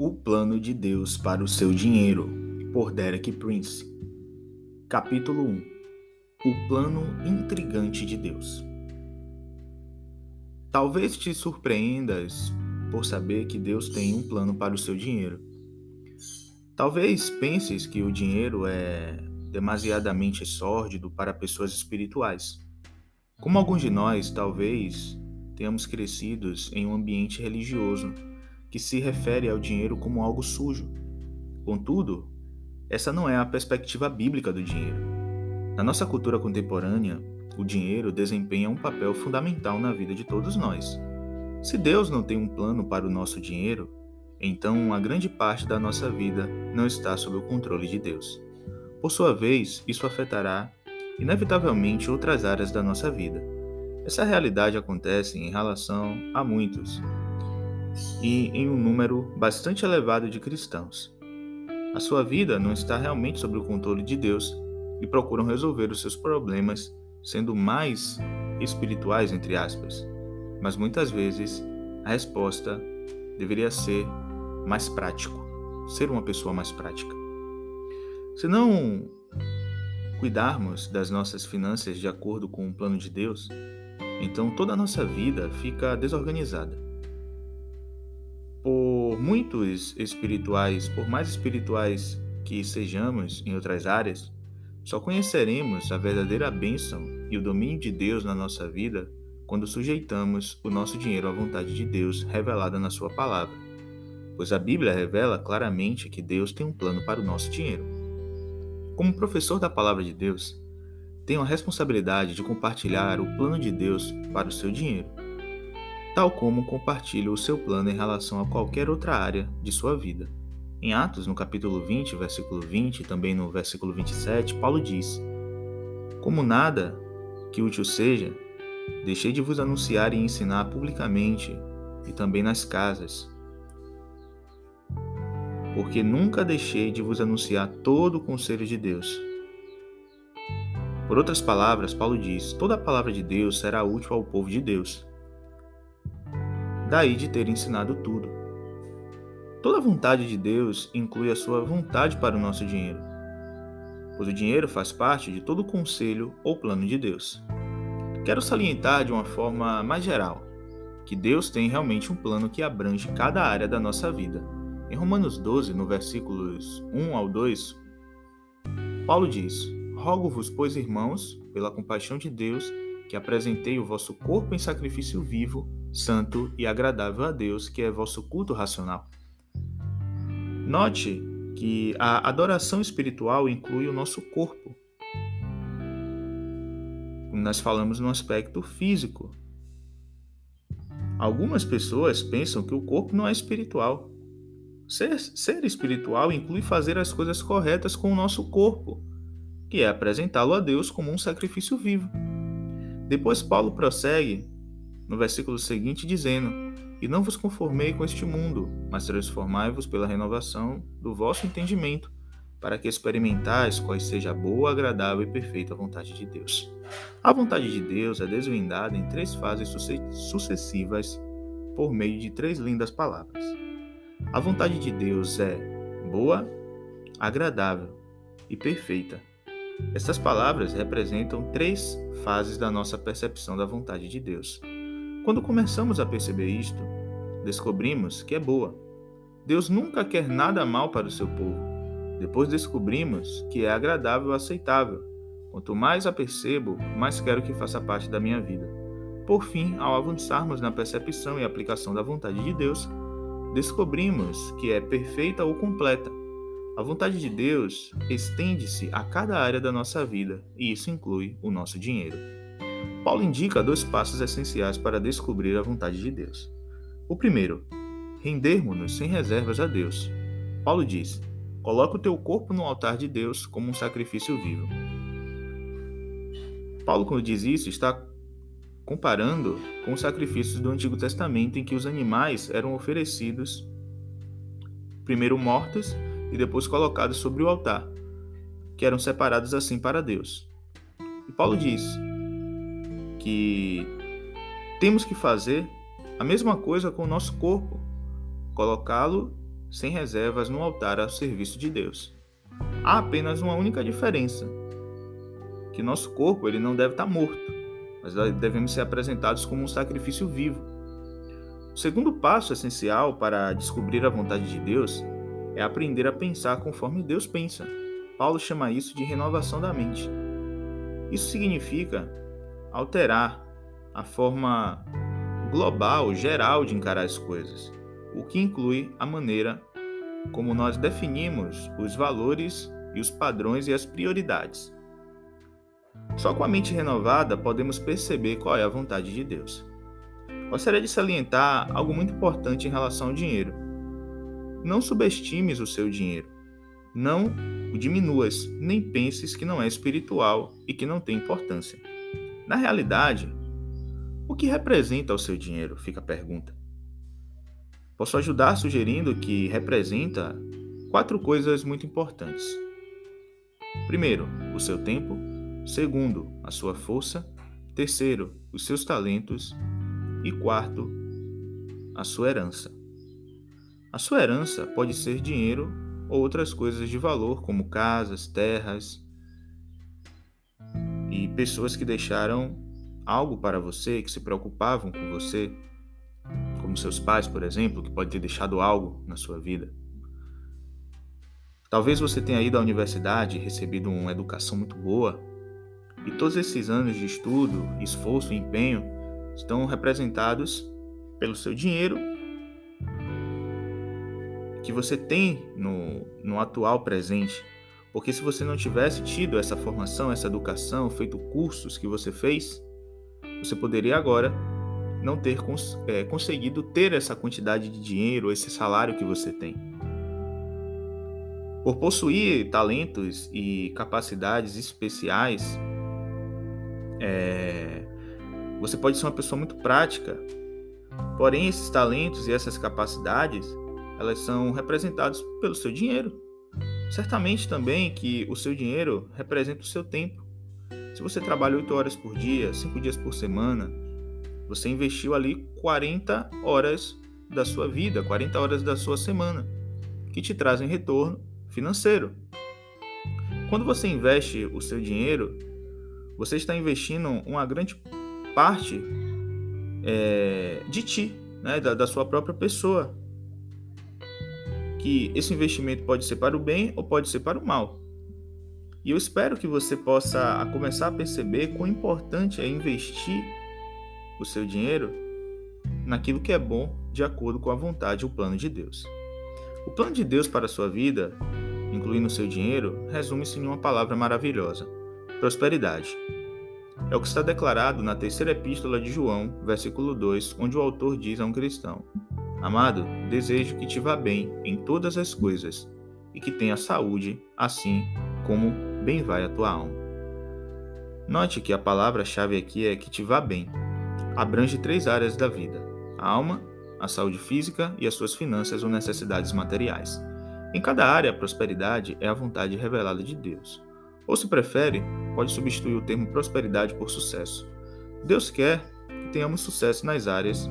O Plano de Deus para o Seu Dinheiro, por Derek Prince. Capítulo 1. O Plano Intrigante de Deus. Talvez te surpreendas por saber que Deus tem um plano para o seu dinheiro. Talvez penses que o dinheiro é demasiadamente sórdido para pessoas espirituais. Como alguns de nós, talvez tenhamos crescido em um ambiente religioso que se refere ao dinheiro como algo sujo. Contudo, essa não é a perspectiva bíblica do dinheiro. Na nossa cultura contemporânea, o dinheiro desempenha um papel fundamental na vida de todos nós. Se Deus não tem um plano para o nosso dinheiro, então uma grande parte da nossa vida não está sob o controle de Deus. Por sua vez, isso afetará, inevitavelmente, outras áreas da nossa vida. Essa realidade acontece em relação a muitos e em um número bastante elevado de cristãos. A sua vida não está realmente sob o controle de Deus e procuram resolver os seus problemas sendo mais espirituais, entre aspas. Mas muitas vezes a resposta deveria ser mais prático, ser uma pessoa mais prática. Se não cuidarmos das nossas finanças de acordo com o plano de Deus, então toda a nossa vida fica desorganizada. Por mais espirituais que sejamos em outras áreas, só conheceremos a verdadeira bênção e o domínio de Deus na nossa vida quando sujeitamos o nosso dinheiro à vontade de Deus revelada na sua palavra, pois a Bíblia revela claramente que Deus tem um plano para o nosso dinheiro. Como professor da palavra de Deus, tenho a responsabilidade de compartilhar o plano de Deus para o seu dinheiro, tal como compartilho o seu plano em relação a qualquer outra área de sua vida. Em Atos, no capítulo 20, versículo 20, e também no versículo 27, Paulo diz: "Como nada que útil seja, deixei de vos anunciar e ensinar publicamente e também nas casas, porque nunca deixei de vos anunciar todo o conselho de Deus." Por outras palavras, Paulo diz: toda a palavra de Deus será útil ao povo de Deus. Daí de ter ensinado tudo. Toda a vontade de Deus inclui a sua vontade para o nosso dinheiro, pois o dinheiro faz parte de todo o conselho ou plano de Deus. Quero salientar de uma forma mais geral que Deus tem realmente um plano que abrange cada área da nossa vida. Em Romanos 12, no versículos 1 ao 2, Paulo diz: "Rogo-vos, pois, irmãos, pela compaixão de Deus, que apresentei o vosso corpo em sacrifício vivo, santo e agradável a Deus, que é vosso culto racional." Note que a adoração espiritual inclui o nosso corpo. Nós falamos no aspecto físico. Algumas pessoas pensam que o corpo não é espiritual. Ser espiritual inclui fazer as coisas corretas com o nosso corpo, que é apresentá-lo a Deus como um sacrifício vivo. Depois Paulo prossegue no versículo seguinte dizendo: "E não vos conformei com este mundo, mas transformai-vos pela renovação do vosso entendimento, para que experimentais qual seja a boa, agradável e perfeita vontade de Deus." A vontade de Deus é desvendada em 3 fases sucessivas por meio de 3 lindas palavras. A vontade de Deus é boa, agradável e perfeita. Essas palavras representam 3 fases da nossa percepção da vontade de Deus. Quando começamos a perceber isto, descobrimos que é boa. Deus nunca quer nada mal para o seu povo. Depois descobrimos que é agradável e aceitável. Quanto mais a percebo, mais quero que faça parte da minha vida. Por fim, ao avançarmos na percepção e aplicação da vontade de Deus, descobrimos que é perfeita ou completa. A vontade de Deus estende-se a cada área da nossa vida, e isso inclui o nosso dinheiro. Paulo indica 2 passos essenciais para descobrir a vontade de Deus. O primeiro, rendermos-nos sem reservas a Deus. Paulo diz: "Coloca o teu corpo no altar de Deus como um sacrifício vivo." Paulo, quando diz isso, está comparando com os sacrifícios do Antigo Testamento, em que os animais eram oferecidos, primeiro mortos e depois colocados sobre o altar, que eram separados assim para Deus. E Paulo diz que temos que fazer a mesma coisa com o nosso corpo, colocá-lo sem reservas no altar ao serviço de Deus. Há apenas uma única diferença, que nosso corpo ele não deve estar morto, mas devemos ser apresentados como um sacrifício vivo. O segundo passo essencial para descobrir a vontade de Deus é aprender a pensar conforme Deus pensa. Paulo chama isso de renovação da mente. Isso significa alterar a forma global, geral de encarar as coisas, o que inclui a maneira como nós definimos os valores e os padrões e as prioridades. Só com a mente renovada podemos perceber qual é a vontade de Deus. Gostaria de salientar algo muito importante em relação ao dinheiro. Não subestimes o seu dinheiro. Não o diminuas, nem penses que não é espiritual e que não tem importância. Na realidade, o que representa o seu dinheiro? Fica a pergunta. Posso ajudar sugerindo que representa 4 coisas muito importantes. Primeiro, o seu tempo. Segundo, a sua força. Terceiro, os seus talentos. E quarto, a sua herança. A sua herança pode ser dinheiro ou outras coisas de valor, como casas, terras e pessoas que deixaram algo para você, que se preocupavam com você, como seus pais, por exemplo, que pode ter deixado algo na sua vida. Talvez você tenha ido à universidade e recebido uma educação muito boa, e todos esses anos de estudo, esforço e empenho estão representados pelo seu dinheiro que você tem no atual presente. Porque se você não tivesse tido essa formação, essa educação, feito cursos que você fez, você poderia agora não ter conseguido ter essa quantidade de dinheiro, esse salário que você tem. Por possuir talentos e capacidades especiais, você pode ser uma pessoa muito prática, porém esses talentos e essas capacidades, elas são representados pelo seu dinheiro. Certamente também que o seu dinheiro representa o seu tempo. Se você trabalha 8 horas por dia, 5 dias por semana, você investiu ali 40 horas da sua vida, 40 horas da sua semana, que te trazem retorno financeiro. Quando você investe o seu dinheiro, você está investindo uma grande parte de ti, né, da sua própria pessoa. Que esse investimento pode ser para o bem ou pode ser para o mal. E eu espero que você possa começar a perceber quão importante é investir o seu dinheiro naquilo que é bom de acordo com a vontade e o plano de Deus. O plano de Deus para a sua vida, incluindo o seu dinheiro, resume-se em uma palavra maravilhosa: prosperidade. É o que está declarado na 3ª epístola de João, versículo 2, onde o autor diz a um cristão: Amado, desejo que te vá bem em todas as coisas e que tenha saúde, assim como bem vai a tua alma. Note que a palavra-chave aqui é que te vá bem. Abrange 3 áreas da vida: a alma, a saúde física e as suas finanças ou necessidades materiais. Em cada área, a prosperidade é a vontade revelada de Deus. Ou, se prefere, pode substituir o termo prosperidade por sucesso. Deus quer que tenhamos sucesso nas áreas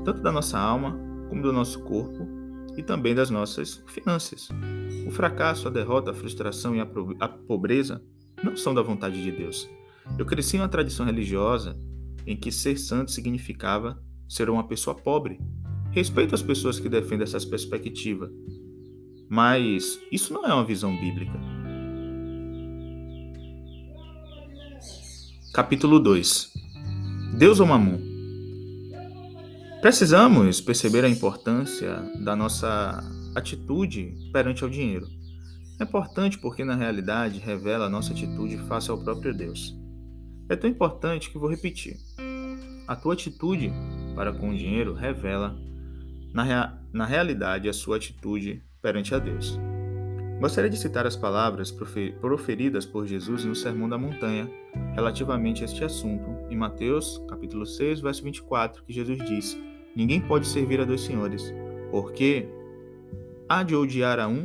tanto da nossa alma, como do nosso corpo e também das nossas finanças. O fracasso, a derrota, a frustração e a pobreza não são da vontade de Deus. Eu cresci em uma tradição religiosa em que ser santo significava ser uma pessoa pobre. Respeito as pessoas que defendem essa perspectiva, mas isso não é uma visão bíblica. Capítulo 2. Deus ou Mamon? Precisamos perceber a importância da nossa atitude perante ao dinheiro. É importante porque, na realidade, revela a nossa atitude face ao próprio Deus. É tão importante que vou repetir. A tua atitude para com o dinheiro revela, na realidade, a sua atitude perante a Deus. Gostaria de citar as palavras proferidas por Jesus no Sermão da Montanha relativamente a este assunto, em Mateus, capítulo 6, verso 24, que Jesus disse: Ninguém pode servir a 2 senhores, porque há de odiar a um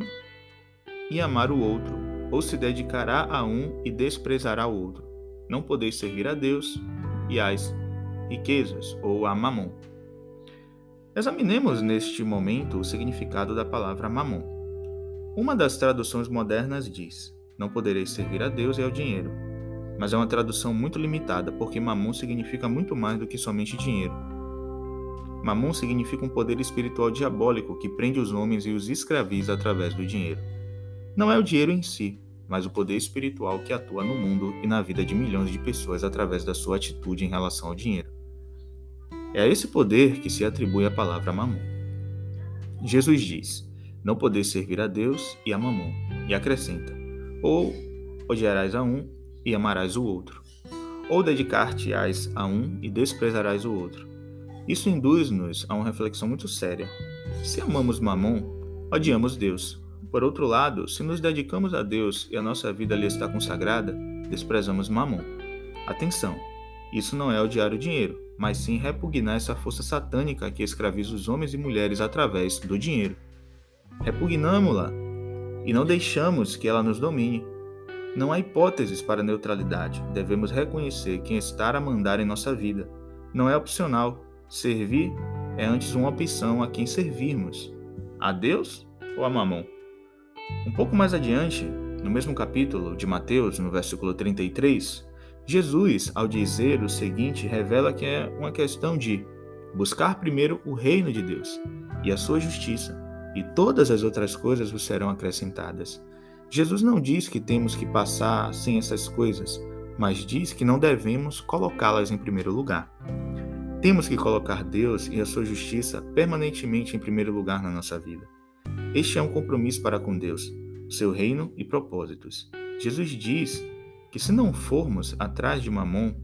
e amar o outro, ou se dedicará a um e desprezará o outro. Não podeis servir a Deus e às riquezas, ou a Mamon. Examinemos neste momento o significado da palavra mamon. Uma das traduções modernas diz: não podereis servir a Deus e ao dinheiro. Mas é uma tradução muito limitada, porque mamon significa muito mais do que somente dinheiro. Mamon significa um poder espiritual diabólico que prende os homens e os escraviza através do dinheiro. Não é o dinheiro em si, mas o poder espiritual que atua no mundo e na vida de milhões de pessoas através da sua atitude em relação ao dinheiro. É a esse poder que se atribui a palavra mamon. Jesus diz: não podeis servir a Deus e a mamon, e acrescenta: ou odiarás a um e amarás o outro, ou dedicar-te-ás a um e desprezarás o outro. Isso induz-nos a uma reflexão muito séria. Se amamos mamon, odiamos Deus. Por outro lado, se nos dedicamos a Deus e a nossa vida lhe está consagrada, desprezamos mamon. Atenção! Isso não é odiar o dinheiro, mas sim repugnar essa força satânica que escraviza os homens e mulheres através do dinheiro. Repugnamo-la e não deixamos que ela nos domine. Não há hipóteses para neutralidade. Devemos reconhecer quem está a mandar em nossa vida. Não é opcional. Servir é antes uma opção a quem servirmos: a Deus ou a mamon. Um pouco mais adiante, no mesmo capítulo de Mateus, no versículo 33, Jesus, ao dizer o seguinte, revela que é uma questão de buscar primeiro o reino de Deus e a sua justiça, e todas as outras coisas vos serão acrescentadas. Jesus não diz que temos que passar sem essas coisas, mas diz que não devemos colocá-las em primeiro lugar. Temos que colocar Deus e a sua justiça permanentemente em primeiro lugar na nossa vida. Este é um compromisso para com Deus, seu reino e propósitos. Jesus diz que se não formos atrás de mamon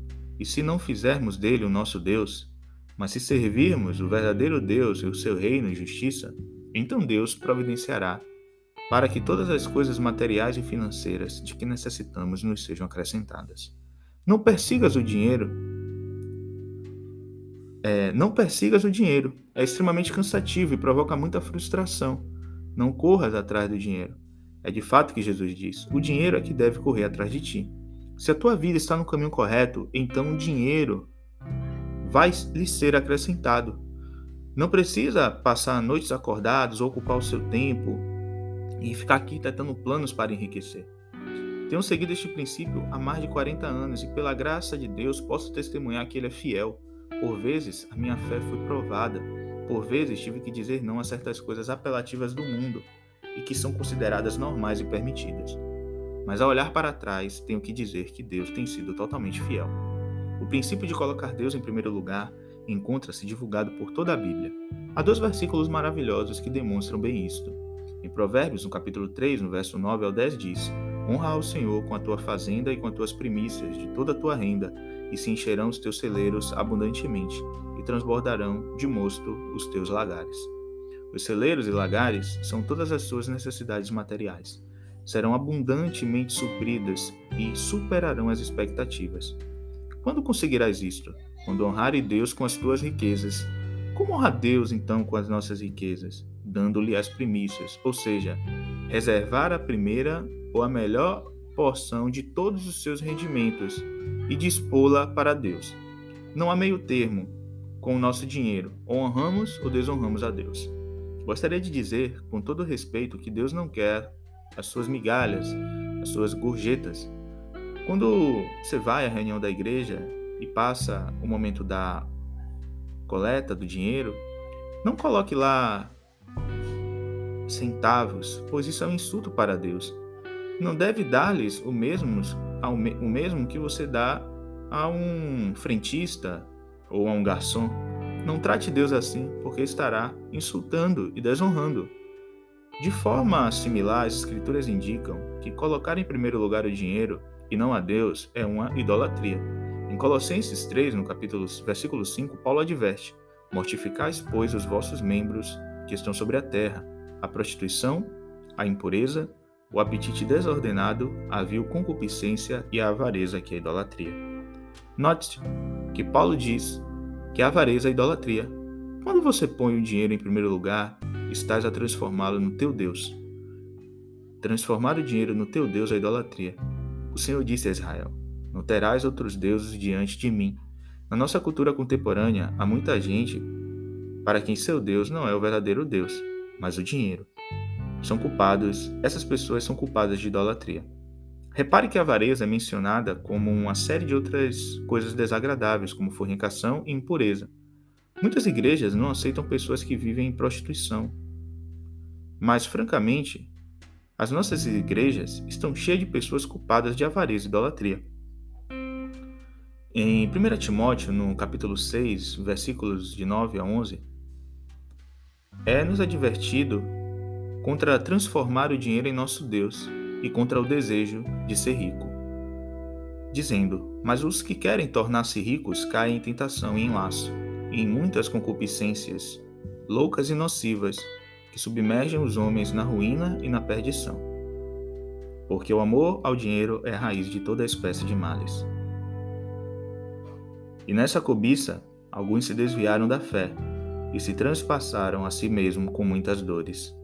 e se não fizermos dele o nosso Deus, mas se servirmos o verdadeiro Deus e o seu reino e justiça, então Deus providenciará para que todas as coisas materiais e financeiras de que necessitamos nos sejam acrescentadas. Não persigas o dinheiro. É extremamente cansativo e provoca muita frustração. Não corras atrás do dinheiro. É de fato que Jesus diz: o dinheiro é que deve correr atrás de ti. Se a tua vida está no caminho correto, então o dinheiro vai lhe ser acrescentado. Não precisa passar noites acordados ou ocupar o seu tempo e ficar aqui tentando planos para enriquecer. Tenho seguido este princípio há mais de 40 anos e, pela graça de Deus, posso testemunhar que ele é fiel. Por vezes, a minha fé foi provada. Por vezes, tive que dizer não a certas coisas apelativas do mundo e que são consideradas normais e permitidas. Mas, ao olhar para trás, tenho que dizer que Deus tem sido totalmente fiel. O princípio de colocar Deus em primeiro lugar encontra-se divulgado por toda a Bíblia. Há 2 versículos maravilhosos que demonstram bem isto. Em Provérbios, no capítulo 3, no verso 9 ao 10, diz: honra ao Senhor com a tua fazenda e com as tuas primícias de toda a tua renda, e se encherão os teus celeiros abundantemente, e transbordarão de mosto os teus lagares. Os celeiros e lagares são todas as suas necessidades materiais. Serão abundantemente supridas e superarão as expectativas. Quando conseguirás isto? Quando honrares Deus com as tuas riquezas. Como honrar Deus, então, com as nossas riquezas? Dando-lhe as primícias, ou seja, reservar a primeira ou a melhor porção de todos os seus rendimentos e dispô-la para Deus. Não há meio termo com o nosso dinheiro, ou honramos ou desonramos a Deus. Gostaria de dizer, com todo respeito, que Deus não quer as suas migalhas, as suas gorjetas. Quando você vai à reunião da igreja e passa o momento da coleta do dinheiro, não coloque lá centavos, pois isso é um insulto para Deus. Não deve dar-lhes o mesmo que você dá a um frentista ou a um garçom. Não trate Deus assim, porque estará insultando e desonrando. De forma similar, as Escrituras indicam que colocar em primeiro lugar o dinheiro e não a Deus é uma idolatria. Em Colossenses 3, no versículo 5, Paulo adverte: mortificais, pois, os vossos membros que estão sobre a terra, a prostituição, a impureza, o apetite desordenado, a vil concupiscência e a avareza, que é a idolatria. Note que Paulo diz que a avareza é idolatria. Quando você põe o dinheiro em primeiro lugar, estás a transformá-lo no teu Deus. Transformar o dinheiro no teu Deus é idolatria. O Senhor disse a Israel: não terás outros deuses diante de mim. Na nossa cultura contemporânea, há muita gente para quem seu Deus não é o verdadeiro Deus, mas o dinheiro. Essas pessoas são culpadas de idolatria. Repare que a avareza é mencionada como uma série de outras coisas desagradáveis, como fornicação e impureza. Muitas igrejas não aceitam pessoas que vivem em prostituição. Mas, francamente, as nossas igrejas estão cheias de pessoas culpadas de avareza e idolatria. Em 1 Timóteo, no capítulo 6, versículos de 9 a 11, é-nos advertido contra transformar o dinheiro em nosso Deus e contra o desejo de ser rico, dizendo: mas os que querem tornar-se ricos caem em tentação e em laço, e em muitas concupiscências loucas e nocivas, que submergem os homens na ruína e na perdição. Porque o amor ao dinheiro é a raiz de toda espécie de males. E nessa cobiça, alguns se desviaram da fé e se transpassaram a si mesmos com muitas dores.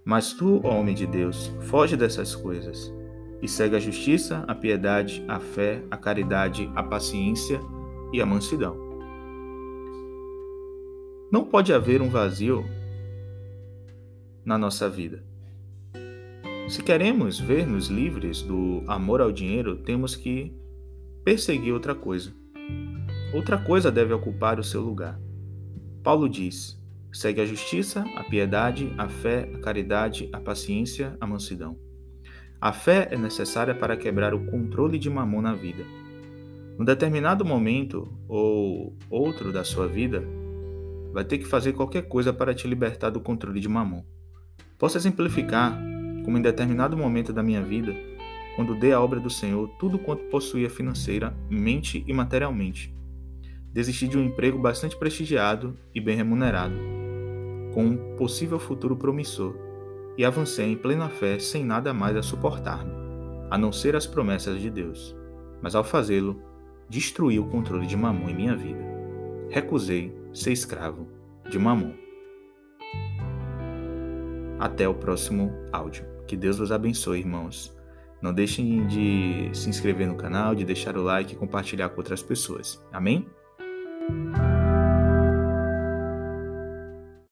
Mas tu, ó homem de Deus, foge dessas coisas e segue a justiça, a piedade, a fé, a caridade, a paciência e a mansidão. Não pode haver um vazio na nossa vida. Se queremos ver-nos livres do amor ao dinheiro, temos que perseguir outra coisa. Outra coisa deve ocupar o seu lugar. Paulo diz: segue a justiça, a piedade, a fé, a caridade, a paciência, a mansidão. A fé é necessária para quebrar o controle de Mamon na vida. Num determinado momento ou outro da sua vida, vai ter que fazer qualquer coisa para te libertar do controle de Mamon. Posso exemplificar como em determinado momento da minha vida, quando dei à obra do Senhor tudo quanto possuía financeiramente e materialmente. Desisti de um emprego bastante prestigiado e bem remunerado, com um possível futuro promissor, e avancei em plena fé sem nada mais a suportar-me, a não ser as promessas de Deus. Mas ao fazê-lo, destruí o controle de Mamon em minha vida. Recusei ser escravo de Mamon. Até o próximo áudio. Que Deus vos abençoe, irmãos. Não deixem de se inscrever no canal, de deixar o like e compartilhar com outras pessoas. Amém?